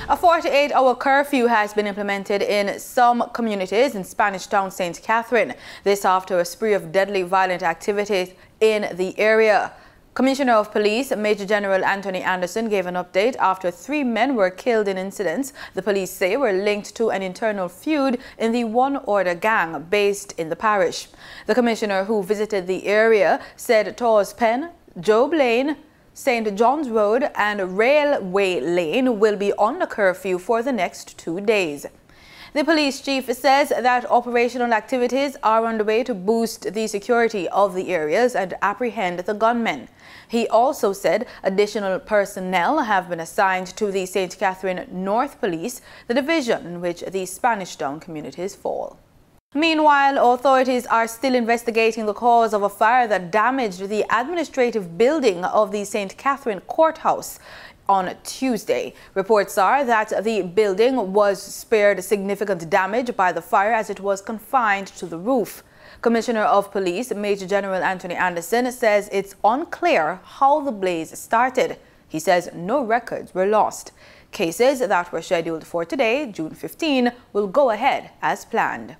A 48-hour curfew has been implemented in some communities in Spanish Town, St. Catherine. This after a spree of deadly violent activities in the area. Commissioner of Police Major General Anthony Anderson gave an update after 3 men were killed in incidents the police say were linked to an internal feud in the One Order gang based in the parish. The commissioner, who visited the area, said Torres Pen, Job Lane, St. John's Road and Railway Lane will be on the curfew for the next 2 days. The police chief says that operational activities are underway to boost the security of the areas and apprehend the gunmen. He also said additional personnel have been assigned to the St. Catherine North Police, the division in which the Spanish Town communities fall. Meanwhile, authorities are still investigating the cause of a fire that damaged the administrative building of the St. Catherine Courthouse on Tuesday. Reports are that the building was spared significant damage by the fire as it was confined to the roof. Commissioner of Police Major General Anthony Anderson says it's unclear how the blaze started. He says no records were lost. Cases that were scheduled for today, June 15, will go ahead as planned.